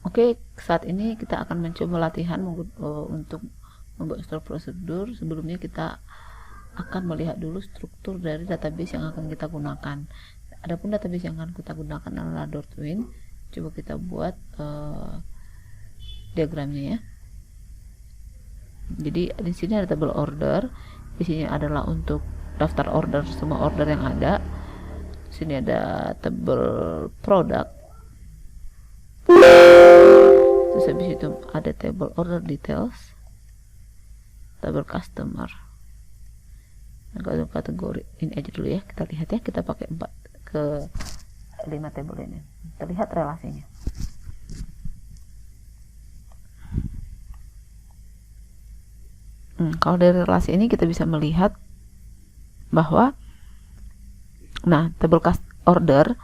Oke, saat ini kita akan mencoba latihan untuk membuat store prosedur. Sebelumnya kita akan melihat dulu struktur dari database yang akan kita gunakan. Adapun database yang akan kita gunakan adalah Dortwin. Coba kita buat diagramnya ya. Jadi di sini ada table order. Di sini adalah untuk daftar order, semua order yang ada. Di sini ada table product. Terus habis itu ada table order details, table customer. Nah, kalau kategori ini aja dulu ya, kita lihat ya, kita pakai 4 ke 5 table ini. Kita lihat relasinya. Kalau dari relasi ini kita bisa melihat bahwa table order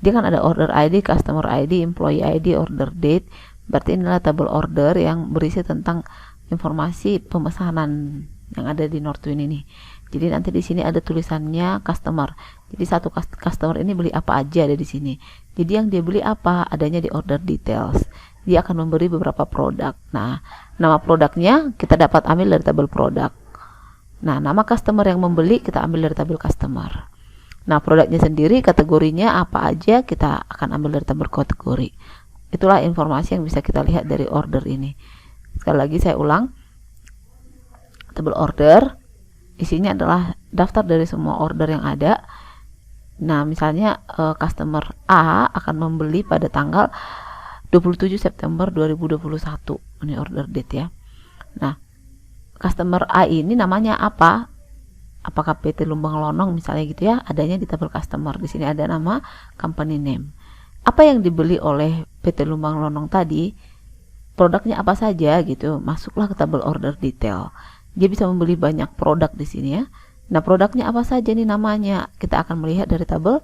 dia kan ada order ID, customer ID, employee ID, order date. Berarti inilah table order yang berisi tentang informasi pemesanan yang ada di Northwind ini. Jadi nanti di sini ada tulisannya customer. Jadi satu customer ini beli apa aja ada di sini. Jadi yang dia beli apa adanya di order details. Dia akan memberi beberapa produk. Nah, nama produknya kita dapat ambil dari tabel produk. Nah, nama customer yang membeli kita ambil dari tabel customer. Nah, produknya sendiri kategorinya apa aja kita akan ambil dari tabel kategori. Itulah informasi yang bisa kita lihat dari order ini. Sekali lagi saya ulang. Tabel order isinya adalah daftar dari semua order yang ada. Nah, misalnya customer A akan membeli pada tanggal 27 September 2021. Ini order date ya. Nah, customer A ini namanya apa? Apakah PT Lumbang Lonong misalnya gitu ya, adanya di tabel customer. Di sini ada nama company name. Apa yang dibeli oleh PT Lumbang Lonong tadi, produknya apa saja gitu, masuklah ke tabel order detail. Dia bisa membeli banyak produk di sini ya. Nah, produknya apa saja nih namanya? Kita akan melihat dari tabel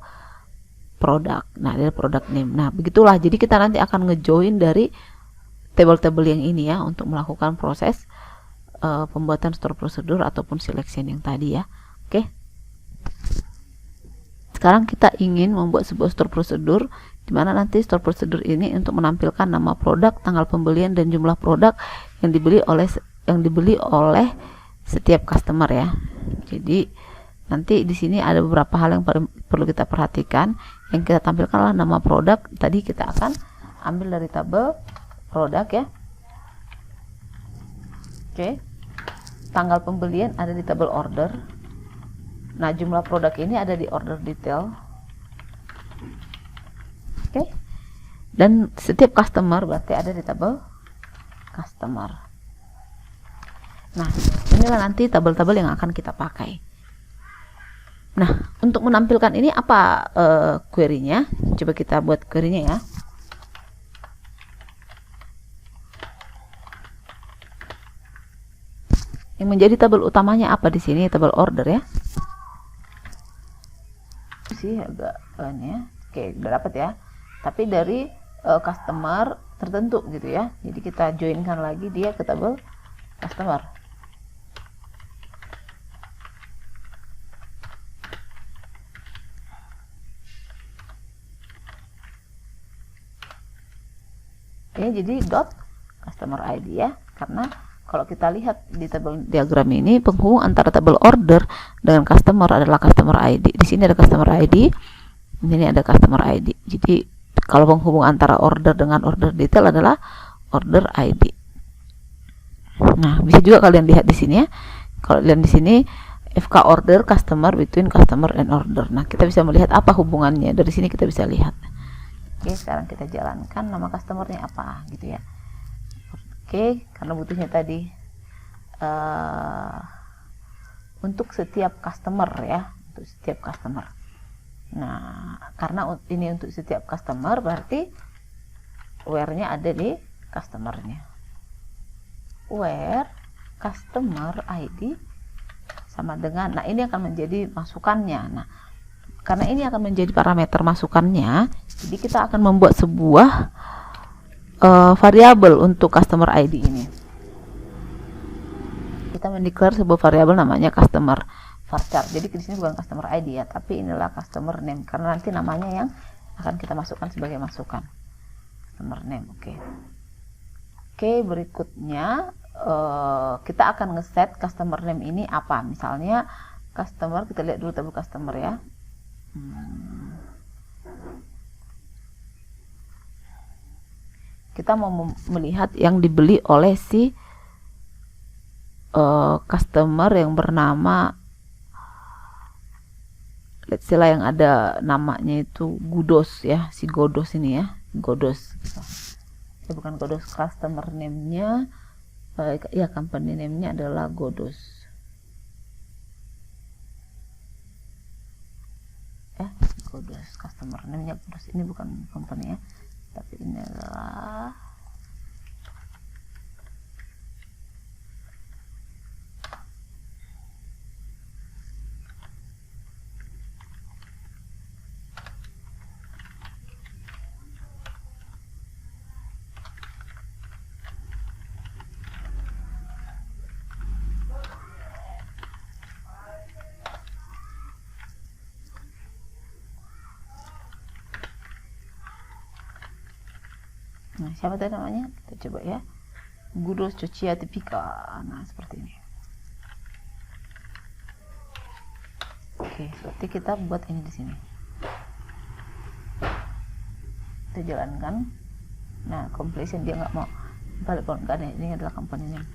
produk. Nah, dari product name. Nah, begitulah. Jadi kita nanti akan ngejoin dari tabel-tabel yang ini ya untuk melakukan proses pembuatan store prosedur ataupun selection yang tadi ya. Oke. Sekarang kita ingin membuat sebuah store prosedur di mana nanti store prosedur ini untuk menampilkan nama produk, tanggal pembelian dan jumlah produk yang dibeli oleh setiap customer ya. Jadi nanti di sini ada beberapa hal yang perlu kita perhatikan. Yang kita tampilkanlah nama produk. Tadi kita akan ambil dari tabel produk ya. Oke. Tanggal pembelian ada di tabel order. Nah, jumlah produk ini ada di order detail. Oke. Dan setiap customer berarti ada di tabel customer. Nah, inilah nanti tabel-tabel yang akan kita pakai. Nah, untuk menampilkan ini apa query-nya? Coba kita buat query-nya ya. Yang menjadi tabel utamanya apa di sini? Tabel order ya. Sih agak ini ya. Oke, udah dapat ya. Tapi dari customer tertentu gitu ya. Jadi kita joinkan lagi dia ke tabel customer. Oke, jadi dot customer ID ya. Karena kalau kita lihat di tabel diagram ini, penghubung antara tabel order dengan customer adalah customer ID. Di sini ada customer ID, di sini ada customer ID. Jadi kalau penghubung antara order dengan order detail adalah order ID. Nah, bisa juga kalian lihat di sini ya. Kalau lihat di sini FK order customer between customer and order. Nah, kita bisa melihat apa hubungannya. Dari sini kita bisa lihat. Oke, sekarang kita jalankan nama customernya apa gitu ya. Oke, karena butuhnya tadi untuk setiap customer ya, untuk setiap customer. Nah, karena ini untuk setiap customer berarti where-nya ada di customernya. Where customer ID sama dengan, nah ini akan menjadi masukannya. Nah, karena ini akan menjadi parameter masukannya, jadi kita akan membuat sebuah variabel untuk customer ID ini. Kita mendeklar sebuah variabel namanya customer varchar. Jadi di sini bukan customer ID ya, tapi inilah customer name karena nanti namanya yang akan kita masukkan sebagai masukan. customer name. Oke, berikutnya kita akan ngeset customer name ini apa. Misalnya customer, kita lihat dulu tabel customer ya. Kita mau melihat yang dibeli oleh si customer yang bernama, let's say lah, yang ada namanya itu Gudos ya, si Godos ini ya, Godos. Bukan Godos, customer name-nya ya, company name-nya adalah Godos. Godos, customer name-nya Godos. Ini bukan company ya, tapi ini adalah siapa tadi namanya? Kita coba ya, Gudos Cucia Tipika. Nah, seperti ini. Oke, berarti kita buat ini di sini. Kita jalankan. Nah, completion dia nggak mau balik, kan ya, ini adalah company name.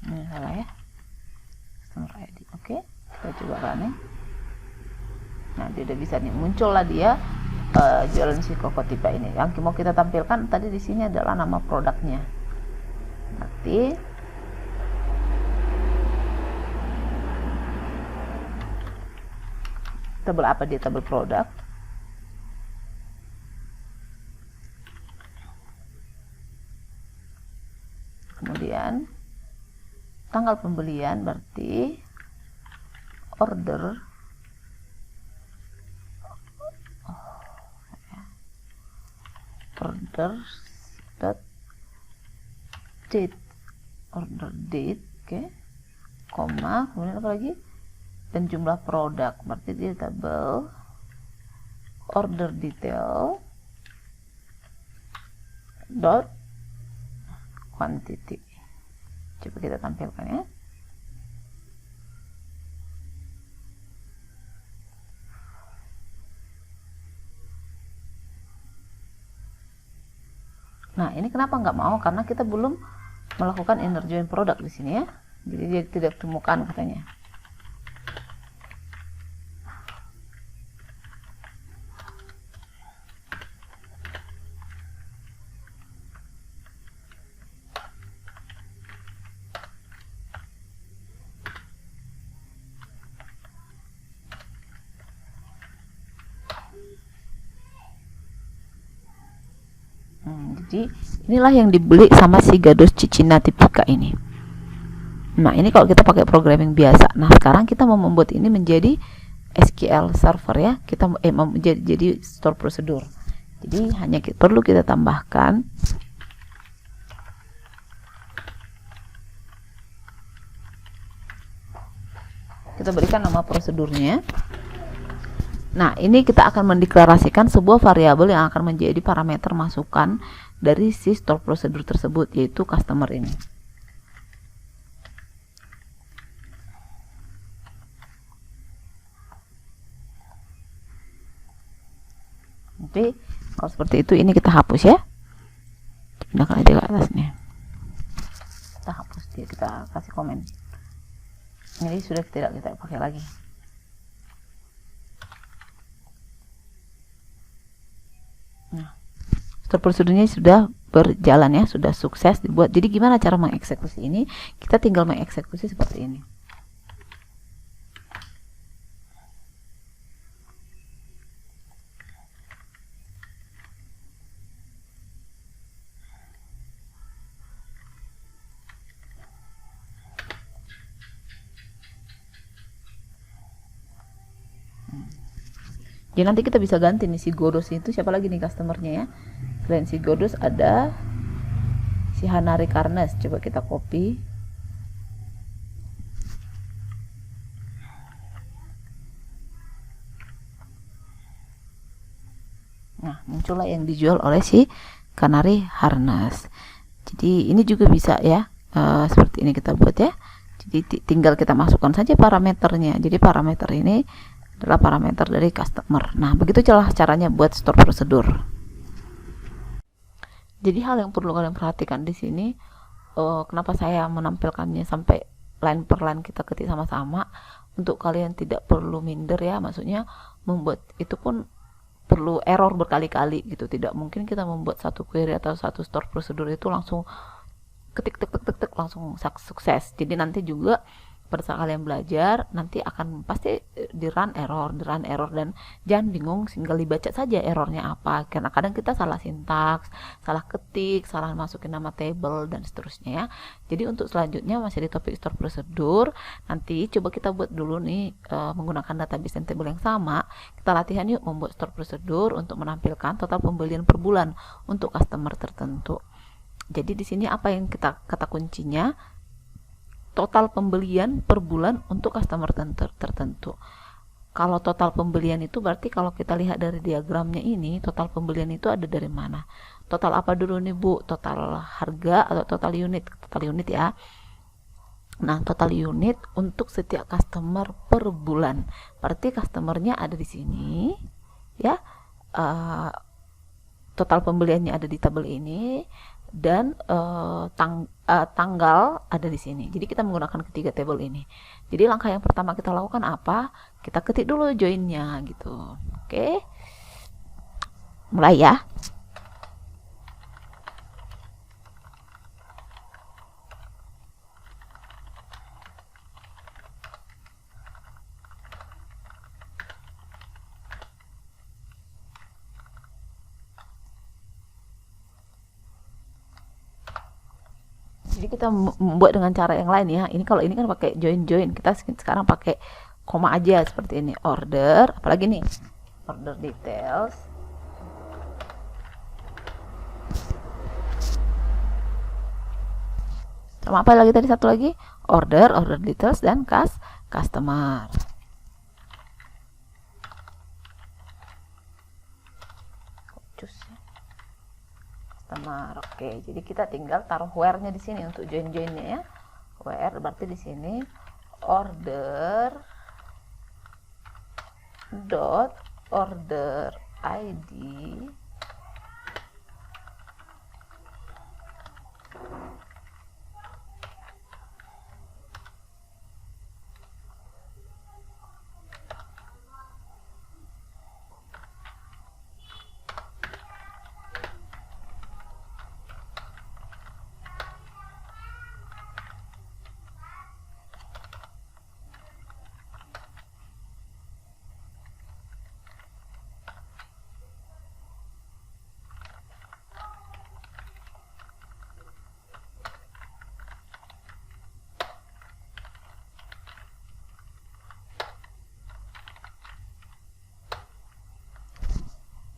Ini salah ya, customer ID. Oke, kita coba running. Nah, dia udah bisa nih, muncul lah dia jualan si Kokotipa ini. Yang mau kita tampilkan tadi di sini adalah nama produknya. Nanti tabel apa dia, tabel produk. Kemudian tanggal pembelian berarti order date, order date, oke, koma, kemudian apa lagi, dan jumlah produk, berarti dia tabel order detail dot quantity. Coba kita tampilkan ya. Nah, ini kenapa nggak mau? Karena kita belum melakukan inner join produk di sini ya. Jadi dia tidak ditemukan katanya. Jadi inilah yang dibeli sama si Godos Cucia Tipika ini. Nah, ini kalau kita pakai programming biasa. Nah, sekarang kita mau membuat ini menjadi SQL server ya. Kita jadi store prosedur. Jadi hanya perlu kita tambahkan kita berikan nama prosedurnya. Nah, ini kita akan mendeklarasikan sebuah variabel yang akan menjadi parameter masukan dari si store procedure tersebut, yaitu customer ini. Oke, kalau seperti itu ini kita hapus ya. Pindahkan aja ke atas nih. Kita hapus dia, kita kasih komen. Ini sudah tidak kita pakai lagi. Nah, store prosedurnya sudah berjalan ya, sudah sukses dibuat. Jadi gimana cara mengeksekusi ini? Kita tinggal mengeksekusi seperti ini. Jadi nanti kita bisa ganti nih si Godos itu, siapa lagi nih customernya ya. Selain si Godos ada si Hanari Karnes. Coba kita copy. Nah, muncullah yang dijual oleh si Kanari Harness. Jadi ini juga bisa ya, seperti ini kita buat ya. Jadi tinggal kita masukkan saja parameternya. Jadi parameter ini adalah parameter dari customer. Nah, begitu caranya buat store prosedur. Jadi hal yang perlu kalian perhatikan di sini, kenapa saya menampilkannya sampai line per line kita ketik sama-sama, untuk kalian tidak perlu minder ya, maksudnya membuat itu pun perlu error berkali-kali gitu. Tidak mungkin kita membuat satu query atau satu store prosedur itu langsung ketik tek langsung sukses. Jadi nanti juga pada saat kalian belajar nanti akan pasti di run error dan jangan bingung, tinggal dibaca saja errornya apa, karena kadang kita salah sintaks, salah ketik, salah masukin nama table dan seterusnya ya. Jadi untuk selanjutnya masih di topik store prosedur, nanti coba kita buat dulu nih menggunakan database dan table yang sama. Kita latihan yuk membuat store prosedur untuk menampilkan total pembelian per bulan untuk customer tertentu. Jadi di sini apa yang kata kuncinya? Total pembelian per bulan untuk customer tertentu. Kalau total pembelian itu berarti kalau kita lihat dari diagramnya ini, total pembelian itu ada dari mana? Total apa dulu nih Bu? Total harga atau total unit? Total unit ya. Nah, total unit untuk setiap customer per bulan. Berarti customernya ada di sini ya. Total pembeliannya ada di tabel ini, dan tanggal ada di sini. Jadi kita menggunakan ketiga table ini. Jadi langkah yang pertama kita lakukan apa? Kita ketik dulu joinnya gitu. Oke. Mulai ya. Jadi kita membuat dengan cara yang lain ya. Ini kalau ini kan pakai join, kita sekarang pakai koma aja seperti ini. Order, apalagi nih? Order details. Sama apa lagi tadi, satu lagi? Order details dan customer. Oke, jadi kita tinggal taruh where-nya di sini untuk join-joinnya ya. Where berarti di sini order dot order ID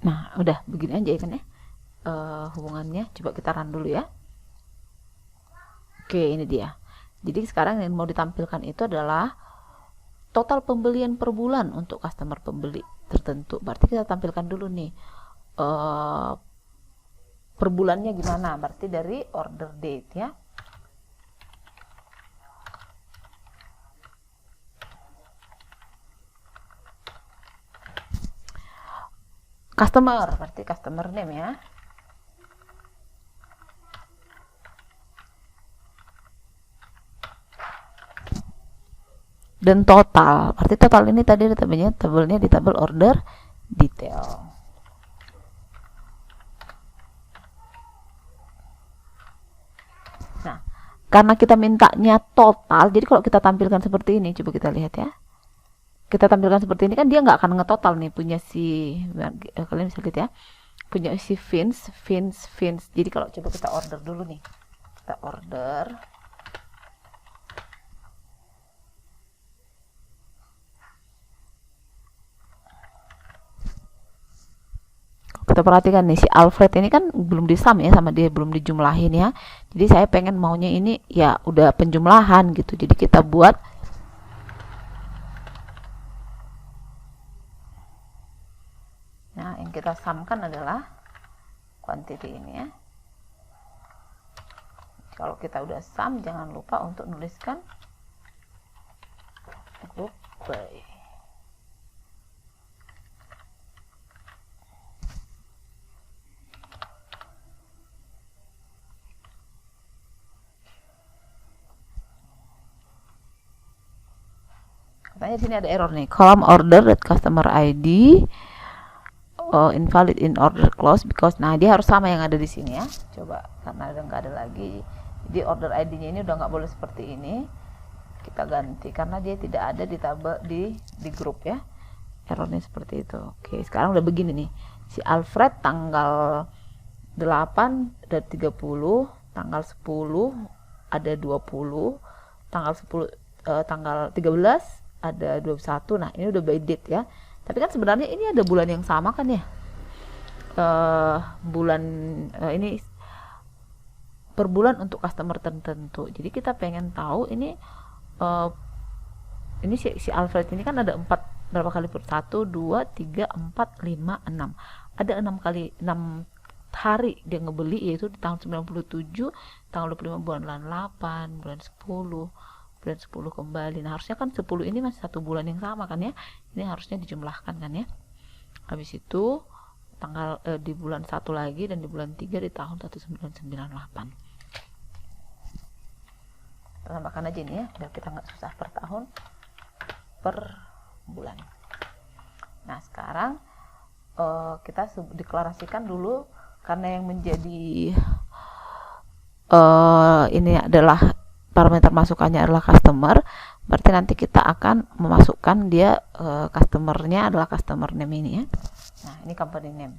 Nah, udah begini aja ya kan ya hubungannya. Coba kita run dulu ya. Oke, ini dia. Jadi sekarang yang mau ditampilkan itu adalah total pembelian per bulan untuk customer pembeli tertentu. Berarti kita tampilkan dulu nih per bulannya gimana. Berarti dari order date ya. Customer, berarti customer name ya. Dan total, berarti total ini tadi tabelnya di tabel order detail. Nah, karena kita mintanya total, jadi kalau kita tampilkan seperti ini, coba kita lihat ya. Kita tampilkan seperti ini kan dia nggak akan ngetotal nih punya si, kalian bisa lihat ya, punya si Vince. Jadi kalau coba kita order dulu nih, kita order. Kita perhatikan nih si Alfred ini kan belum disam ya sama dia, belum dijumlahin ya. Jadi saya pengen maunya ini ya udah penjumlahan gitu. Jadi kita buat nah yang kita samkan adalah quantity ini ya. Kalau kita udah sum, jangan lupa untuk nuliskan group by. Katanya di sini ada error nih, column order customer ID invalid in order clause because, nah dia harus sama yang ada di sini ya. Coba karena udah nggak ada lagi, jadi order ID-nya ini udah nggak boleh seperti ini. Kita ganti karena dia tidak ada di tabel di grup ya. Errornya seperti itu. Oke, sekarang udah begini nih. Si Alfred tanggal 8 ada 30, tanggal 10 ada 20, tanggal 10 tanggal 13 ada 21. Nah, ini udah by date ya. Tapi kan sebenarnya ini ada bulan yang sama kan ya. Bulan ini per bulan untuk customer tertentu. Jadi kita pengen tahu ini si Alfred ini kan ada 4 berapa kali per 1 2 3 4 5 6. Ada 6 kali 6 hari dia ngebeli, yaitu di tahun 97, tanggal 25 bulan 8, bulan 10, bulan 10 kembali. Nah, harusnya kan 10 ini masih satu bulan yang sama kan ya. Ini harusnya dijumlahkan kan ya. Habis itu tanggal di bulan 1 lagi dan di bulan 3 di tahun 1998. Tambahkan aja ini ya, biar kita nggak susah per tahun, per bulan. Nah, sekarang kita deklarasikan dulu, karena yang menjadi ini adalah parameter masukannya adalah customer, berarti nanti kita akan memasukkan dia customernya adalah customer name ini ya. Nah, ini company name.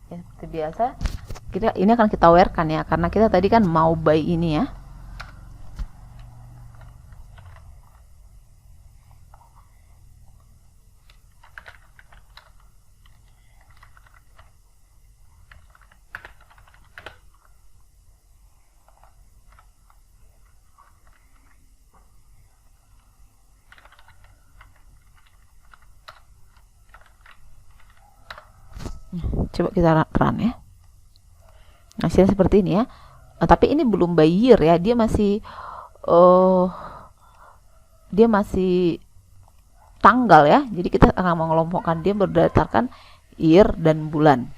Ya, seperti biasa ini akan kita wearkan ya, karena kita tadi kan mau buy ini ya. Coba kita run ya. Hasilnya seperti ini ya. Tapi ini belum by year ya, dia masih tanggal ya. Jadi kita akan mengelompokkan dia berdasarkan year dan bulan.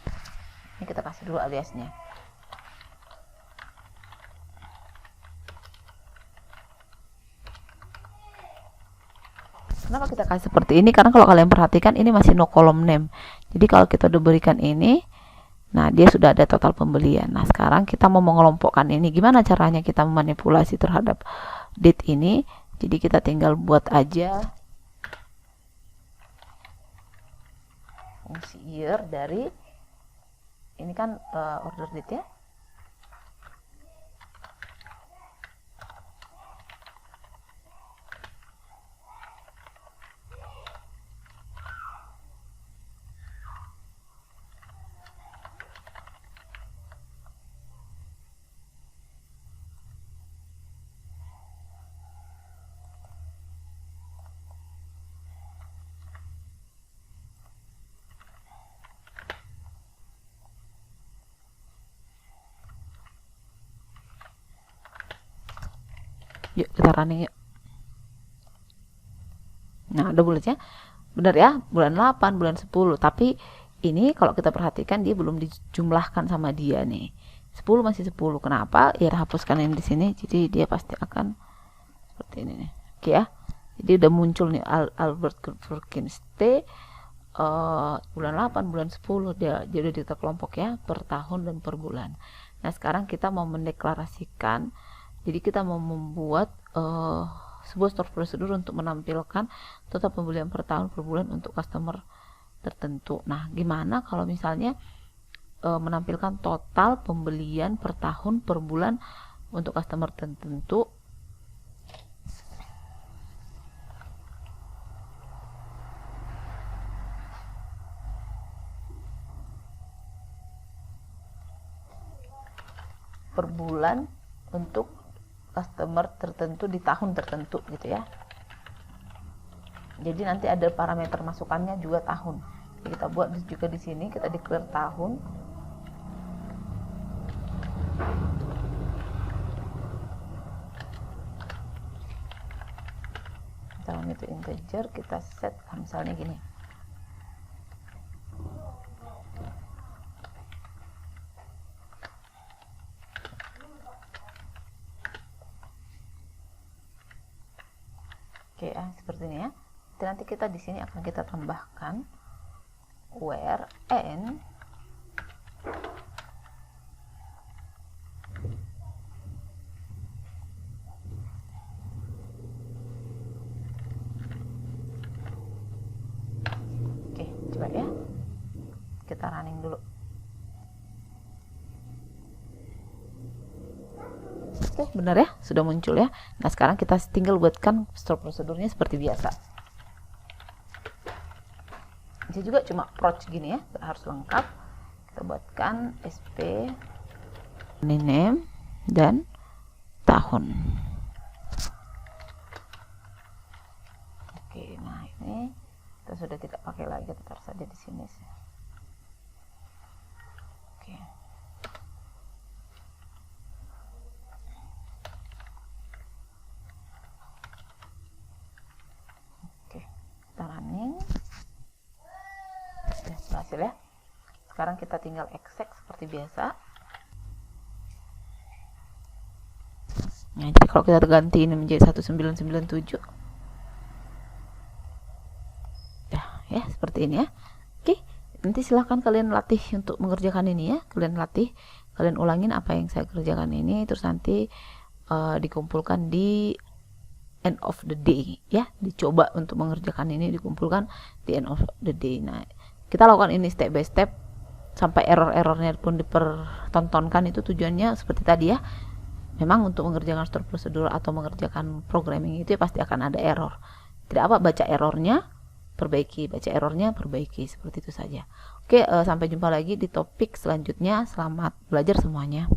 Ini kita kasih dulu aliasnya. Kenapa kita kasih seperti ini? Karena kalau kalian perhatikan ini masih no column name. Jadi kalau kita udah berikan ini, nah dia sudah ada total pembelian. Nah, sekarang kita mau mengelompokkan ini. Gimana caranya kita memanipulasi terhadap date ini? Jadi kita tinggal buat aja fungsi year dari ini kan order date ya. Yuk kita running yuk. Nah ada bulatnya, benar ya, bulan 8, bulan 10. Tapi ini kalau kita perhatikan dia belum dijumlahkan sama dia nih. 10 masih 10. Kenapa? Ya hapuskan yang di sini, jadi dia pasti akan seperti ini nih. Oke ya. Jadi udah muncul nih Albert Verkinste bulan 8, bulan 10 dia jadi kita kelompok ya, per tahun dan per bulan. Nah sekarang kita mau mendeklarasikan, jadi kita mau membuat sebuah store prosedur untuk menampilkan total pembelian per tahun per bulan untuk customer tertentu. Nah gimana kalau misalnya menampilkan total pembelian per tahun per bulan untuk customer tertentu. Per bulan untuk customer tertentu di tahun tertentu gitu ya. Jadi nanti ada parameter masukannya juga tahun. Jadi kita buat juga di sini, kita declare tahun. Tahun itu integer, kita set misalnya gini. Oke ya, seperti ini ya. Nanti kita di sini akan kita tambahkan where n oke, coba ya. Kita running dulu. Oke, benar ya, sudah muncul ya. Nah, sekarang kita tinggal buatkan store prosedurnya seperti biasa. Ini juga cuma approach gini ya, harus lengkap. Kita buatkan SP, name, dan tahun. Oke, nah ini kita sudah tidak pakai lagi, tetap saja di sini. Oke. Running ya, berhasil ya. Sekarang kita tinggal exec seperti biasa. Nah, jadi kalau kita ganti ini menjadi 1997 ya seperti ini ya. Oke, nanti silahkan kalian latih untuk mengerjakan ini ya. Kalian latih, kalian ulangin apa yang saya kerjakan ini, terus nanti dikumpulkan di end of the day ya, dicoba untuk mengerjakan ini, dikumpulkan di end of the day. Nah kita lakukan ini step by step sampai error-errornya pun dipertontonkan. Itu tujuannya seperti tadi ya, memang untuk mengerjakan store prosedur atau mengerjakan programming itu ya pasti akan ada error. Tidak apa, baca errornya perbaiki, baca errornya perbaiki, seperti itu saja. Oke, sampai jumpa lagi di topik selanjutnya. Selamat belajar semuanya.